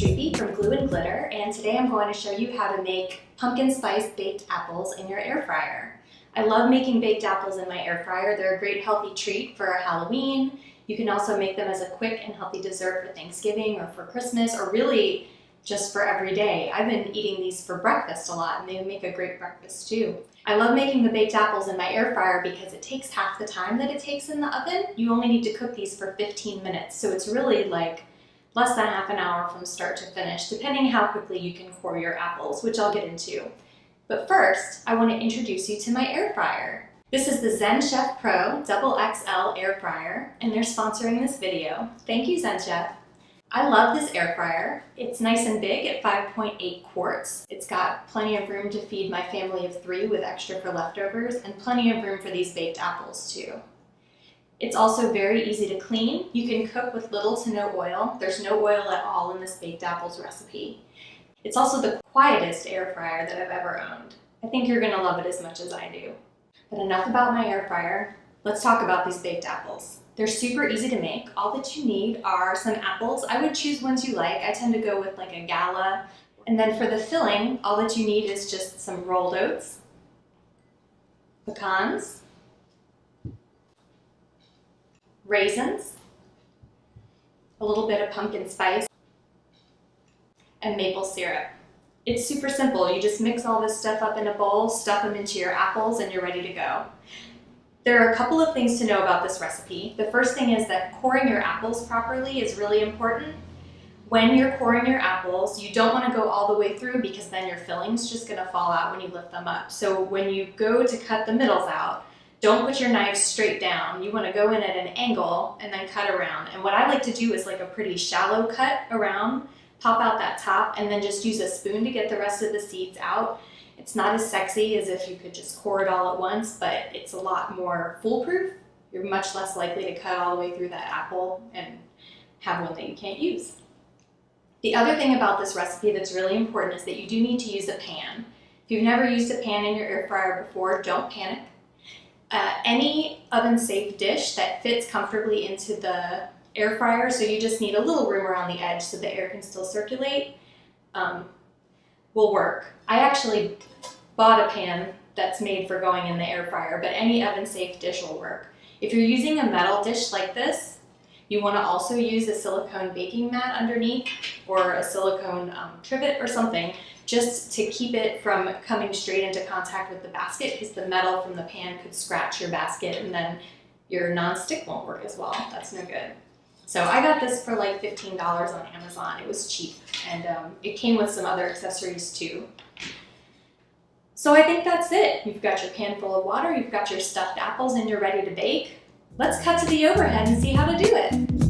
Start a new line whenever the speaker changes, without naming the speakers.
Streepy from Glue and Glitter, and today I'm going to show you how to make pumpkin spice baked apples in your air fryer. I love making baked apples in my air fryer. They're a great healthy treat for Halloween. You can also make them as a quick and healthy dessert for Thanksgiving or for Christmas, or really just for every day. I've been eating these for breakfast a lot, and they make a great breakfast too. I love making the baked apples in my air fryer because it takes half the time that it takes in the oven. You only need to cook these for 15 minutes, so it's really like less than half an hour from start to finish, depending how quickly you can core your apples, which I'll get into. But first, I want to introduce you to my air fryer. This is the Zen Chef Pro XXL air fryer, and they're sponsoring this video. Thank you, Zen Chef. I love this air fryer. It's nice and big at 5.8 quarts. It's got plenty of room to feed my family of 3 with extra for leftovers, and plenty of room for these baked apples too. It's also very easy to clean. You can cook with little to no oil. There's no oil at all in this baked apples recipe. It's also the quietest air fryer that I've ever owned. I think you're gonna love it as much as I do. But enough about my air fryer. Let's talk about these baked apples. They're super easy to make. All that you need are some apples. I would choose ones you like. I tend to go with like a gala. And then for the filling, all that you need is just some rolled oats, pecans, raisins, a little bit of pumpkin spice, and maple syrup. It's super simple. You just mix all this stuff up in a bowl, stuff them into your apples, and you're ready to go. There are a couple of things to know about this recipe. The first thing is that coring your apples properly is really important. When you're coring your apples, you don't want to go all the way through because then your filling's just going to fall out when you lift them up. So when you go to cut the middles out, don't put your knife straight down. You want to go in at an angle and then cut around. And what I like to do is like a pretty shallow cut around, pop out that top, and then just use a spoon to get the rest of the seeds out. It's not as sexy as if you could just core it all at once, but it's a lot more foolproof. You're much less likely to cut all the way through that apple and have one that you can't use. The other thing about this recipe that's really important is that you do need to use a pan. If you've never used a pan in your air fryer before, don't panic. Any oven-safe dish that fits comfortably into the air fryer, so you just need a little room around the edge so the air can still circulate, will work. I actually bought a pan that's made for going in the air fryer, but any oven-safe dish will work. If you're using a metal dish like this, you want to also use a silicone baking mat underneath or a silicone trivet or something, just to keep it from coming straight into contact with the basket, because the metal from the pan could scratch your basket and then your non-stick won't work as well. That's no good. So I got this for like $15 on Amazon. It was cheap, and it came with some other accessories too. So I think that's it. You've got your pan full of water, you've got your stuffed apples, and you're ready to bake. Let's cut to the overhead and see how to do it.